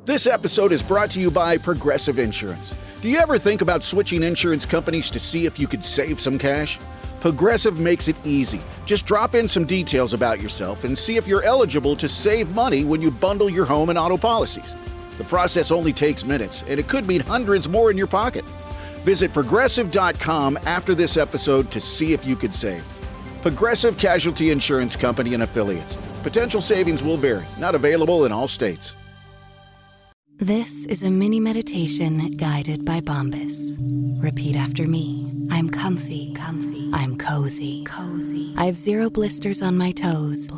This episode is brought to you by Progressive Insurance. Do you ever think about switching insurance companies to see if you could save some cash? Progressive makes it easy. Just drop in some details about yourself and see if you're eligible to save money when you bundle your home and auto policies. The process only takes minutes, and it could mean hundreds more in your pocket. Visit Progressive.com after this episode to see if you could save. Progressive Casualty Insurance Company and Affiliates. Potential savings will vary. Not available in all states. This is a mini meditation guided by Bombas. Repeat after me. I'm comfy. I'm cozy. I have 0 blisters on my toes.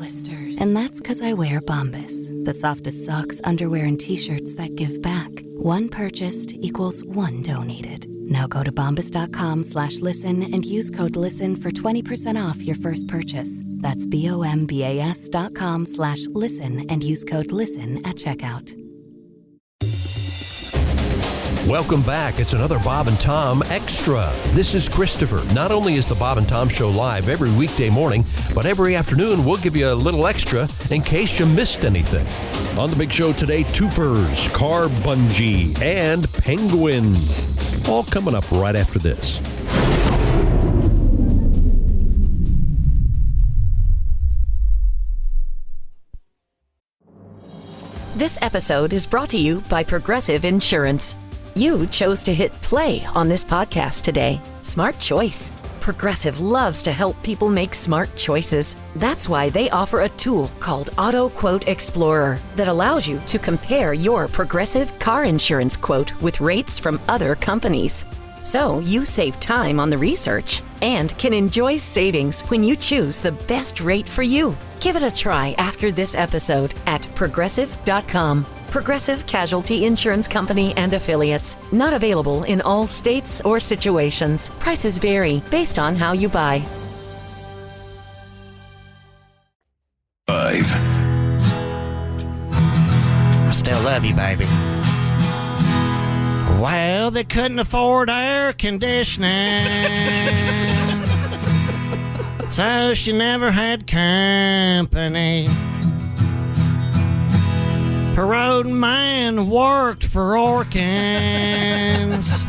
And that's because I wear Bombas, the softest socks, underwear, and t-shirts that give back. One purchased equals one donated. Now go to bombas.com/listen and use code LISTEN for 20% off your first purchase. That's bombas.com/listen and use code LISTEN at checkout. Welcome back. It's another Bob and Tom Extra. This is Christopher. Not only is the Bob and Tom Show live every weekday morning, but every afternoon we'll give you a little extra in case you missed anything. On the big show today, Twofers, car bungee, and penguins. All coming up right after this. This episode is brought to you by Progressive Insurance. You chose to hit play on this podcast today. Smart choice. Progressive loves to help people make smart choices. That's why they offer a tool called Auto Quote Explorer that allows you to compare your Progressive car insurance quote with rates from other companies. So you save time on the research and can enjoy savings when you choose the best rate for you. Give it a try after this episode at Progressive.com. Progressive Casualty Insurance Company and Affiliates. Not available in all states or situations. Prices vary based on how you buy. 5. I still love you, baby. Well, they couldn't afford air conditioning, so she never had company. Her road man worked for Orkins,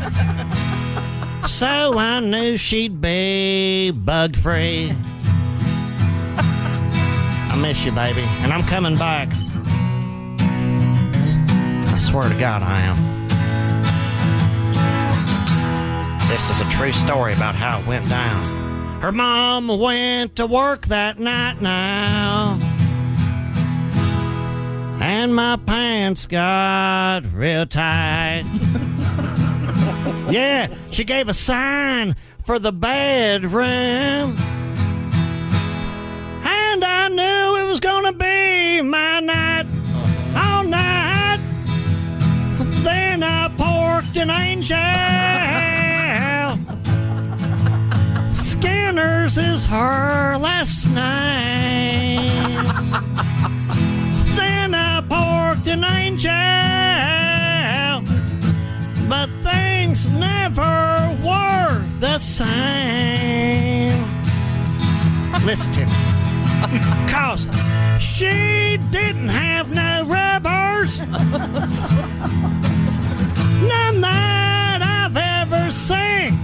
so I knew she'd be bug-free. I miss you, baby, and I'm coming back. I swear to God I am. This is a true story about how it went down. Her mom went to work that night now, and my pants got real tight. Yeah, she gave a sign for the bedroom, and I knew it was gonna be my night, all night. Then I porked an angel. Skinner's is her last name. Then I porked an angel, but things never were the same. Listen to me. 'Cause she didn't have no rubbers, none that I've ever seen.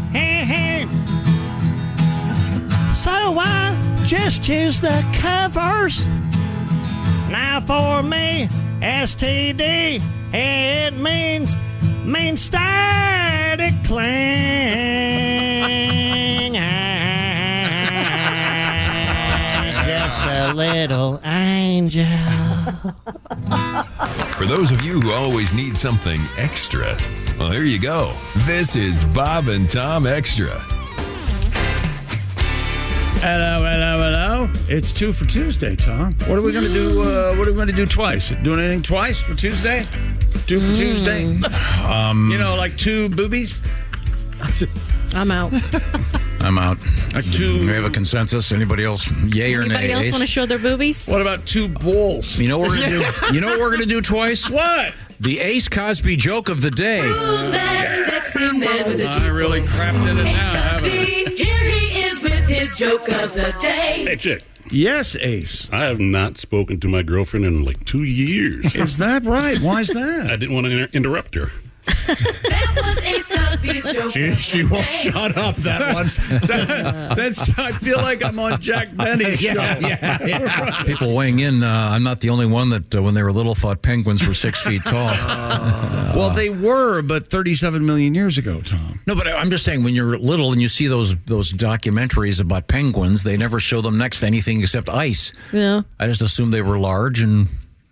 So I just used the covers. Now for me, STD, it means static cling. Just a little angel. For those of you who always need something extra, well, here you go. This is Bob and Tom Extra. Hello. It's 2 for Tuesday, Tom. What are we going to do? What are we going to do twice? Doing anything twice for Tuesday? 2 for Tuesday? Like 2 boobies? I'm out. I'm out. Like 2. We have a consensus. Anybody else? Yay or nay? Anybody else want to show their boobies? What about 2 balls? You know what we're going to do? You know what we're going to do twice? What? The Ace Cosby joke of the day. Who's that sexy man with the I really crapped in it now, haven't I? Here he is with his joke of the day. Hey, chick. Yes, Ace. I have not spoken to my girlfriend in like 2 years. Is that right? Why is that? I didn't want to interrupt her. That was Ace Cosby's joke. She won't shut up, that one. That's. I feel like I'm on Jack Benny's show. Yeah. People weighing in. I'm not the only one that, when they were little, thought penguins were 6 feet tall. Well, they were, but 37 million years ago, Tom. No, but I'm just saying, when you're little and you see those documentaries about penguins, they never show them next to anything except ice. Yeah. I just assumed they were large, and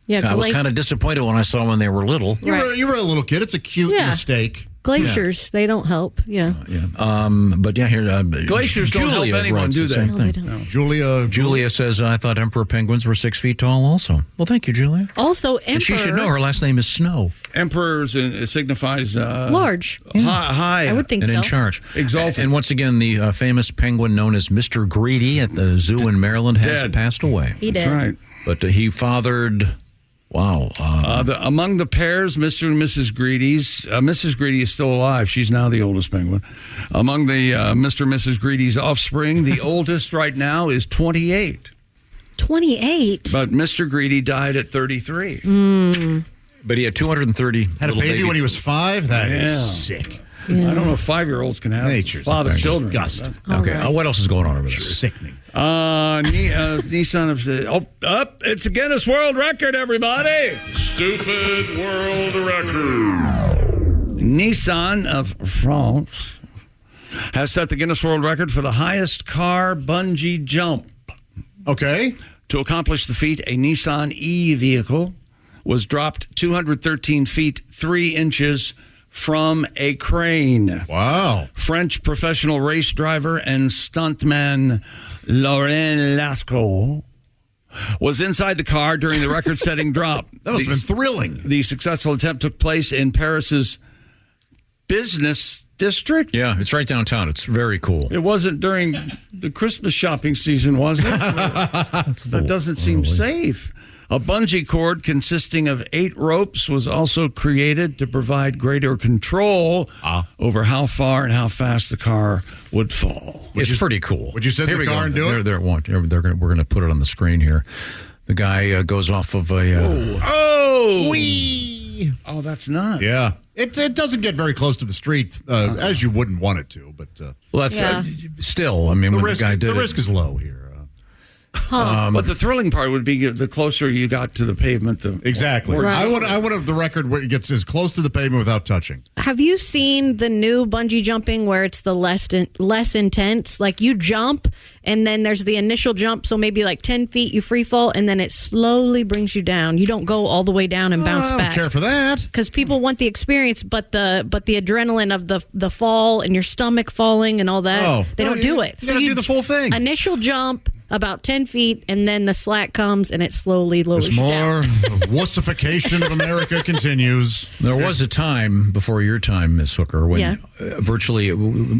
I was kind of disappointed when I saw them when they were little. You were a little kid. It's a cute mistake. Glaciers, they don't help. Yeah. But here, glaciers don't help anyone, do they? Same thing. No. Julia says, I thought emperor penguins were 6 feet tall also. Well, thank you, Julia. Also, emperor. And she should know her last name is Snow. Emperor signifies large. High. I would think and so. in charge. Exalted. And once again, the famous penguin known as Mr. Greedy at the zoo in Maryland has passed away. He did. That's right. But he fathered... Wow. Among the pairs, Mr. and Mrs. Greedy's, Mrs. Greedy is still alive. She's now the oldest penguin. Among the Mr. and Mrs. Greedy's offspring, the oldest right now is 28. 28? But Mr. Greedy died at 33. But he had 230 Had a baby when he was 5? That is sick. Yeah. I don't know if 5-year-olds can have father children. Disgusting. Okay. Right. What else is going on over there? Sickening. Nissan of it's a Guinness World Record, everybody. Stupid world record. Nissan of France has set the Guinness World Record for the highest car bungee jump. Okay. To accomplish the feat, a Nissan E-vehicle was dropped 213 feet 3 inches from a crane. Wow. French professional race driver and stuntman Laurent Lascaux was inside the car during the record-setting drop. That must have been thrilling. The successful attempt took place in Paris's business district. Yeah, it's right downtown. It's very cool. It wasn't during the Christmas shopping season, was it? That doesn't seem safe. A bungee cord consisting of 8 ropes was also created to provide greater control over how far and how fast the car would fall. It's pretty cool. Would you sit in the car and do it? We're going to put it on the screen here. The guy goes off of a... Wee! Oh, that's nuts. Yeah. It doesn't get very close to the street, as you wouldn't want it to. But well, that's still, I mean, the when risk, the guy did the risk is low here. But the thrilling part would be the closer you got to the pavement. Exactly. Right. I want the record where it gets as close to the pavement without touching. Have you seen the new bungee jumping where it's the less intense? Like you jump and then there's the initial jump, so maybe like 10 feet you free fall and then it slowly brings you down. You don't go all the way down and bounce I don't back. care for that. Because people want the experience, but the adrenaline of the fall and your stomach falling and all that, they don't do it. You gotta do the full thing. Initial jump, about 10 feet, and then the slack comes and it slowly lowers you down. The wussification of America continues. There was a time before your time, Miss Hooker, when virtually,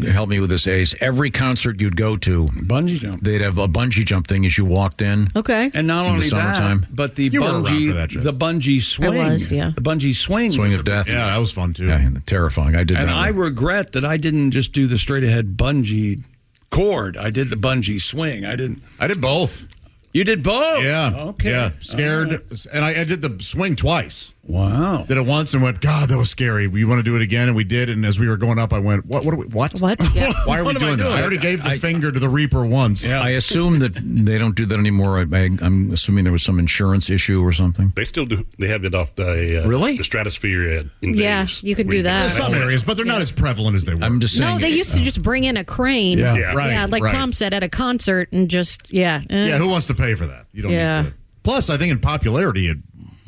help me with this, Ace, every concert you'd go to, bungee jump. They'd have a bungee jump thing as you walked in. Okay. And not in only the summertime. that, but the You were around for bungee, that, Jess. the bungee swing. I was, yeah. The bungee swing. Swing was of death. Yeah, that was fun too. Yeah, terrifying. I did And that. I regret that I didn't just do the straight ahead bungee cord. I did the bungee swing. I did both. You did both? Yeah. Okay. Yeah. Scared. Right. And I did the swing twice. Wow. Did it once and went, God, that was scary. We want to do it again, and we did. And as we were going up, I went, what? What? Yeah. Why are we doing that? I already gave the finger to the Reaper once. I assume that they don't do that anymore. I'm assuming there was some insurance issue or something. They still do. They have it off the the stratosphere in Yeah, Vegas. you can do that. There's some areas, but they're not as prevalent as they were. I'm just saying. No, they used to just bring in a crane. Yeah. Right, Yeah, like right. Tom said, at a concert and just, Yeah, who wants to pay for that? You don't need to. Plus, I think in popularity, it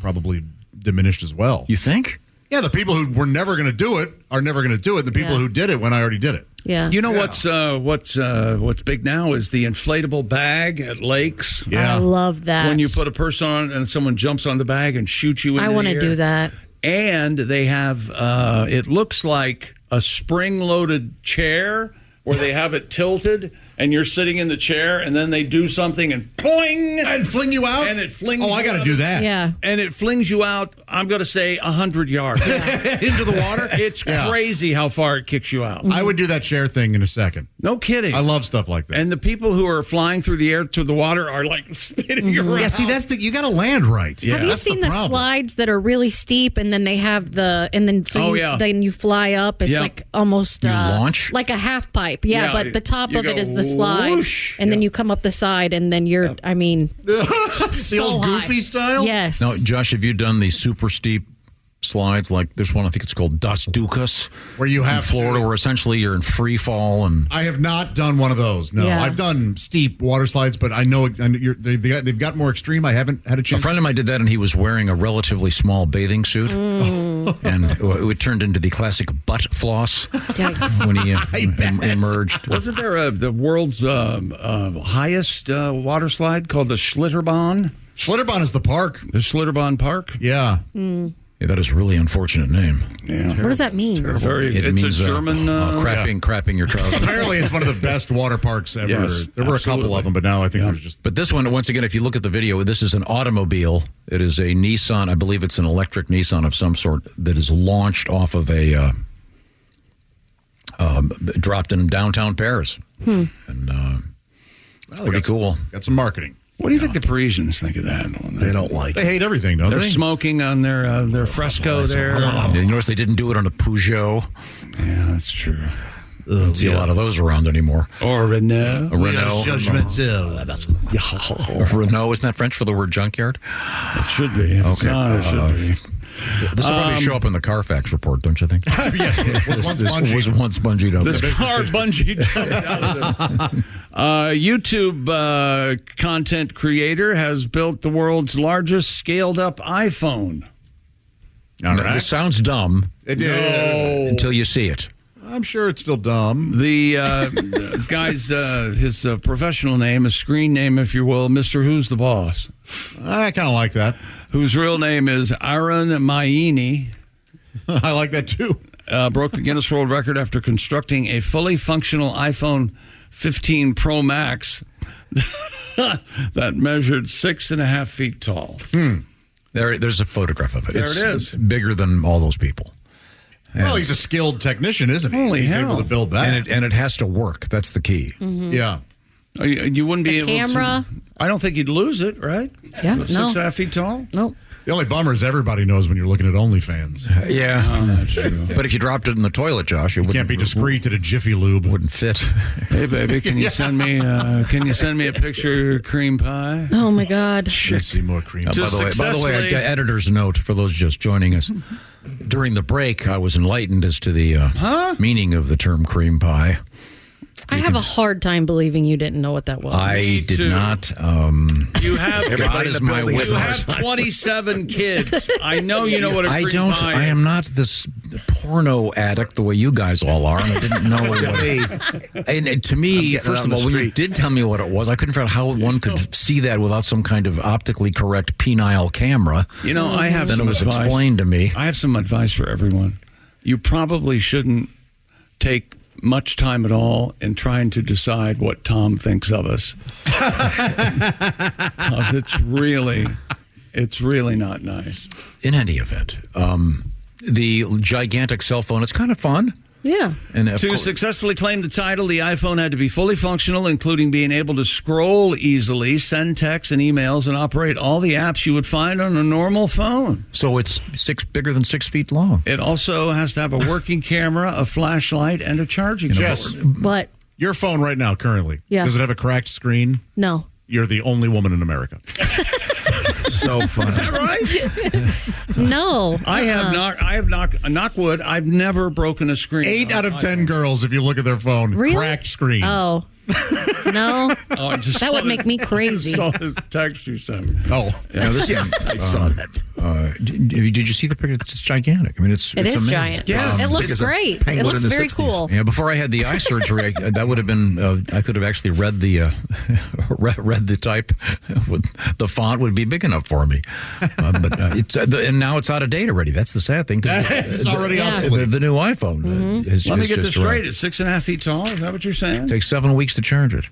probably diminished as well. You think? Yeah, the people who were never going to do it are never going to do it. The people who did it when I already did it. Yeah. You know what's big now is the inflatable bag at lakes. Yeah. I love that. When you put a person on and someone jumps on the bag and shoots you in the air. I want to do that. And they have, it looks like a spring-loaded chair where they have it tilted and you're sitting in the chair, and then they do something and boing! And fling you out? And it flings I got to do that. Yeah. And it flings you out, I'm going to say 100 yards. Into the water? It's crazy how far it kicks you out. I would do that chair thing in a second. No kidding. I love stuff like that. And the people who are flying through the air to the water are like spinning around. Yeah, see, you got to land right. Yeah. Have you seen the slides that are really steep, and then they have then you fly up? It's like almost launch like a half pipe. Yeah, but the top of it is the slide, whoosh. and then you come up the side, and then you're. I mean, the old Goofy style. Yes. Now, Josh, have you done the super steep slides? Like there's one, I think it's called Das Dukas, where you have in Florida, where essentially you're in free fall. And I have not done one of those. No, Yeah. I've done steep water slides, but I know they've got more extreme. I haven't had a a chance. friend of mine did that, and he was wearing a relatively small bathing suit, and it turned into the classic butt floss when he emerged. Wasn't there the world's highest water slide called the Schlitterbahn? Schlitterbahn is the park. The Schlitterbahn Park? Yeah. Yeah, that is a really unfortunate name. Yeah. What does that mean? It's means, a German... crapping your trousers. Apparently, it's one of the best water parks ever. Yes, there were a couple absolutely. of them, but now I think there's just... But this one, once again, if you look at the video, this is an automobile. It is a Nissan. I believe it's an electric Nissan of some sort that is launched off of a... dropped in downtown Paris. And pretty cool. Got some marketing. What do you think the Parisians think of that? They don't like it. They hate everything, don't They're they? smoking on their fresco there. You notice they didn't do it on a Peugeot. Yeah, that's true. Don't see a lot of those around anymore. Or Renault. Renault. Renault, isn't that French for the word junkyard? It should be. If it's not, it should be. This will probably show up in the Carfax report, don't you think? Was once bungeed up. This car bungee jumped out of there. YouTube content creator has built the world's largest scaled-up iPhone. All right. This sounds dumb until you see it. I'm sure it's still dumb. The guy's his professional name, his screen name, if you will, Mr. Who's the Boss. I kind of like that. Whose real name is Aaron Maini. I like that too. Broke the Guinness World Record after constructing a fully functional iPhone 15 Pro Max that measured 6.5 feet tall. There's a photograph of it. There it is. Bigger than all those people. Well, he's a skilled technician, isn't he? Holy He's hell. able to build that. And it has to work. That's the key. Yeah. You wouldn't be able camera. to. I don't think you'd lose it, right? Yeah, no. 6.5 feet tall? Nope. The only bummer is everybody knows when you're looking at OnlyFans. Yeah. That's true. But if you dropped it in the toilet, Josh, it Can't be discreet at a Jiffy Lube. wouldn't fit. Hey, baby, can you send me a picture of your cream pie? Oh my God. Should see more cream. By the way, editor's note for those just joining us. During the break, I was enlightened as to the meaning of the term cream pie. I have a hard time believing you didn't know what that was. I did too. not. You have God is my you witness. have 27 kids. I know you know what a cream pie is. I am not this porno addict the way you guys all are, and I didn't know what it. And to me, first of all, when you did tell me what it was, I couldn't figure out how one could see that without some kind of optically correct penile camera. You know, I have Then some it was advice. explained to me. I have some advice for everyone. You probably shouldn't take much time at all in trying to decide what Tom thinks of us. 'Cause it's really not nice. In any event, the gigantic cell phone, it's kind of fun. Yeah. And of To course- successfully claim the title, the iPhone had to be fully functional, including being able to scroll easily, send texts and emails, and operate all the apps you would find on a normal phone. So it's bigger than 6 feet long. It also has to have a working camera, a flashlight, and a charging Jess, cord. What? your phone right now, currently, does it have a cracked screen? No. You're the only woman in America. So funny. Is that right? No. I have knock wood, I've never broken a screen. 8 out of 10 girls, if you look at their phone, Really? cracked screens. Oh. No. Oh, I just That saw would make me crazy. saw this text you sent me. Oh, I saw that. Did you see the picture? It's gigantic. I mean, it's It is amazing. giant. Yes. It looks great. It penguin looks in the very 60s. cool. Yeah, before I had the eye surgery, that would have been. I could have actually read the read the type. The font would be big enough for me. But it's and now it's out of date already. That's the sad thing. it's already obsolete. The new iPhone. Let me get this straight. It's 6.5 feet tall. Is that what you're saying? Takes 7 weeks weeks to charge it.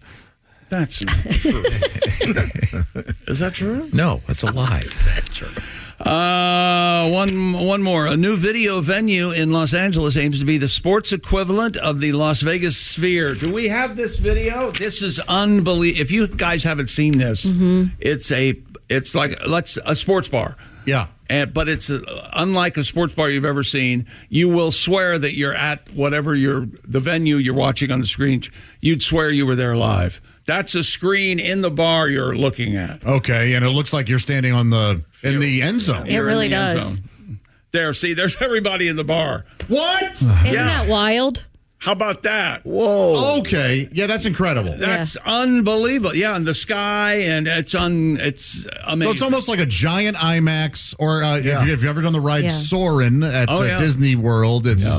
That's not true. Is that true? No, it's a lie. That's true. One more. A new video venue in Los Angeles aims to be the sports equivalent of the Las Vegas Sphere. Do we have this video? This is unbelievable. If you guys haven't seen this, it's like a sports bar. Yeah. But it's unlike a sports bar you've ever seen. You will swear that you're at whatever the venue you're watching on the screen. You'd swear you were there live. That's a screen in the bar you're looking at. Okay, and it looks like you're standing in the end zone. It really does. There, see, there's everybody in the bar. What? Isn't that wild? How about that? Whoa. Okay. Yeah, that's incredible. That's unbelievable. Yeah, in the sky, and it's amazing. So it's almost like a giant IMAX, or if you've ever done the ride Soarin' at Disney World, it's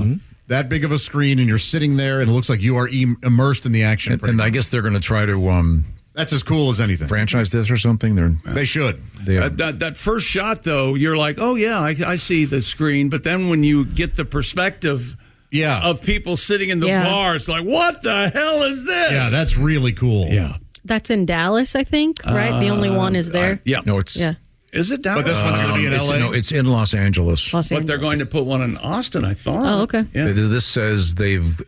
that big of a screen, and you're sitting there, and it looks like you are immersed in the action. And I guess they're going to try to... that's as cool as anything. Franchise this or something? They should. That first shot, though, you're like, oh, yeah, I see the screen. But then when you get the perspective... of people sitting in the bar. It's like, what the hell is this? Yeah, that's really cool. Yeah. That's in Dallas, I think, right? The only one is there. No, it's... Yeah. Is it Dallas? But this one's going to be in L.A.? No, it's in Los Angeles. But they're going to put one in Austin, I thought. Oh, okay. Yeah. This says they've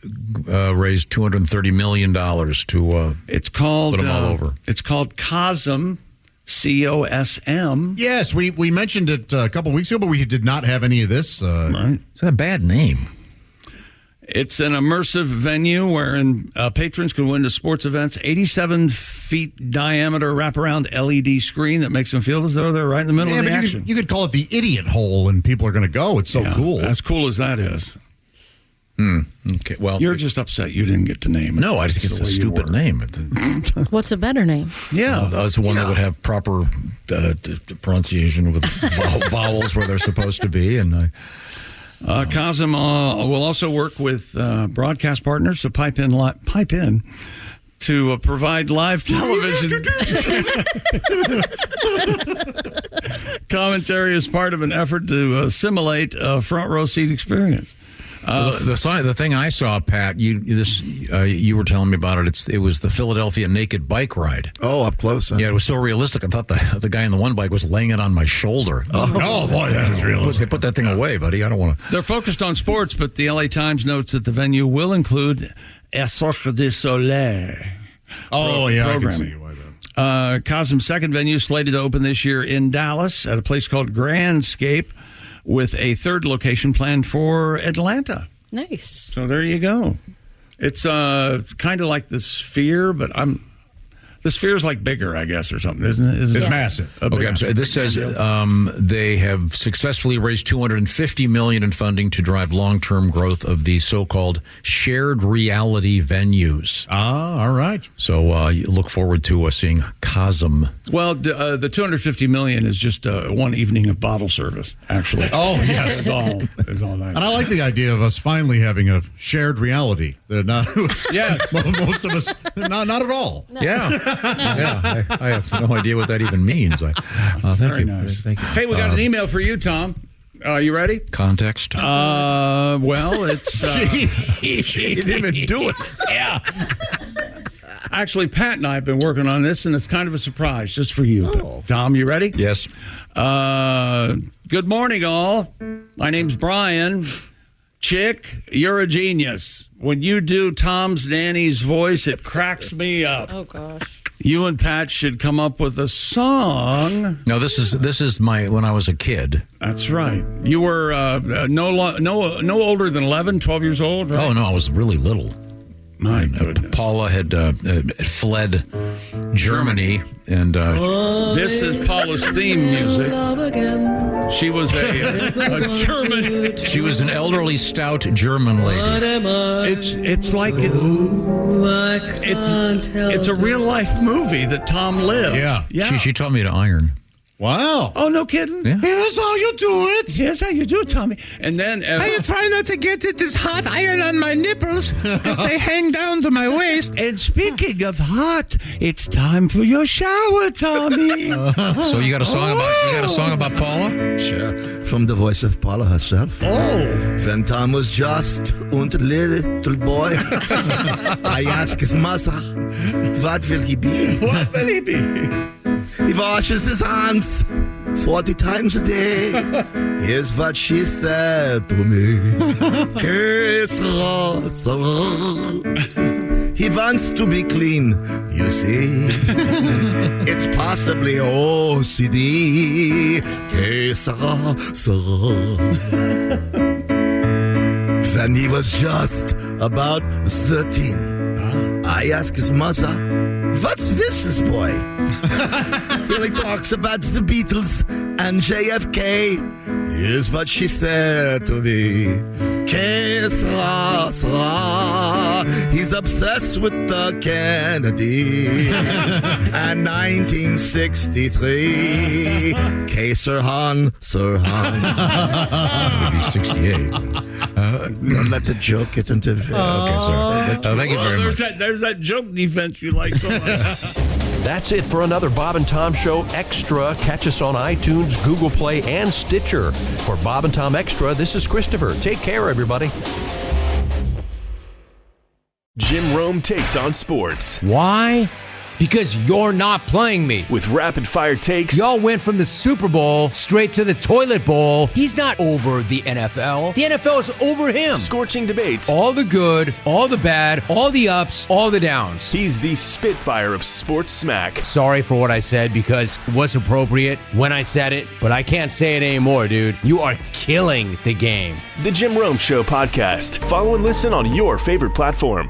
raised $230 million to it's called, put them all over. It's called COSM. COSM. Yes, we mentioned it a couple weeks ago, but we did not have any of this. Right. It's a bad name. It's an immersive venue wherein patrons can win to sports events. 87 feet diameter wraparound LED screen that makes them feel as though they're right in the middle of the action. You could call it the idiot hole, and people are going to go. It's so cool. As cool as that is. Okay. Well, you're just upset you didn't get to name it. No, I just think it's a stupid name. What's a better name? Yeah, that's one that would have proper pronunciation with vowels where they're supposed to be, and. COSM will also work with broadcast partners to pipe in to provide live television commentary as part of an effort to simulate a front row seat experience. The thing I saw, Pat, you were telling me about it. It was the Philadelphia naked bike ride. Oh, up close. Huh? Yeah, it was so realistic. I thought the guy on the one bike was laying it on my shoulder. Oh boy, that is realistic. They put that thing away, buddy. I don't want to. They're focused on sports, but the LA Times notes that the venue will include a Cirque du Soleil. I can see why that. COSM's second venue slated to open this year in Dallas at a place called Grandscape, with a third location planned for Atlanta. Nice. So there you go. It's kind of like the Sphere, but the Sphere's like bigger, I guess, or something, isn't it? It's massive. Okay, I'm sorry. This says they have successfully raised $250 million in funding to drive long-term growth of the so-called shared reality venues. All right. So you look forward to seeing COSM. Well, the $250 million is just one evening of bottle service, actually. Oh, yes. Is all that. And I like the idea of us finally having a shared reality. Not, most of us, not at all. No. Yeah. Yeah, I have no idea what that even means. Thank you. Nice. Thank you. Hey, we got an email for you, Tom. You ready? Context. Well, it's... She didn't even do it. Yeah. Actually, Pat and I have been working on this, and it's kind of a surprise just for you. Oh. Tom, you ready? Yes. Good morning, all. My name's Brian. Chick, you're a genius. When you do Tom's nanny's voice, it cracks me up. Oh, gosh. You and Pat should come up with a song. No, this is my when I was a kid. That's right. You were no older than 11, 12 years old, right? Oh, no, I was really little. My goodness. Paula had fled Germany, and this is Paula's theme music. She was a German. She was an elderly, stout German lady. It's like it's a real life movie that Tom lived. Yeah. She taught me to iron. Wow. Oh, no kidding? Yeah. Here's how you do it. Here's how you do it, Tommy. And then... try not to get this hot iron on my nipples because they hang down to my waist. And speaking of hot, it's time for your shower, Tommy. So you got a song about Paula? Sure. From the voice of Paula herself. Oh. When Tom was just a little boy, I asked his mother, what will he be? What will he be? He washes his hands 40 times a day. Here's what she said to me. Que sera, sera. He wants to be clean, you see. It's possibly OCD. Que sera, sera. When he was just about 13, I asked his mother, what's this boy? He only talks about the Beatles and JFK. Here's what she said to me. Que sera, sera. He's obsessed with the Kennedys. And 1963. Que Sirhan, Sirhan. Maybe 68. Don't let the joke get into... Okay, sorry. Thank you very much. There's that joke defense you like so much. That's it for another Bob and Tom Show Extra. Catch us on iTunes, Google Play, and Stitcher. For Bob and Tom Extra, this is Christopher. Take care, everybody. Jim Rome takes on sports. Why? Because you're not playing me. With rapid-fire takes. Y'all went from the Super Bowl straight to the toilet bowl. He's not over the NFL. The NFL is over him. Scorching debates. All the good, all the bad, all the ups, all the downs. He's the Spitfire of sports smack. Sorry for what I said because it was appropriate when I said it, but I can't say it anymore, dude. You are killing the game. The Jim Rome Show podcast. Follow and listen on your favorite platform.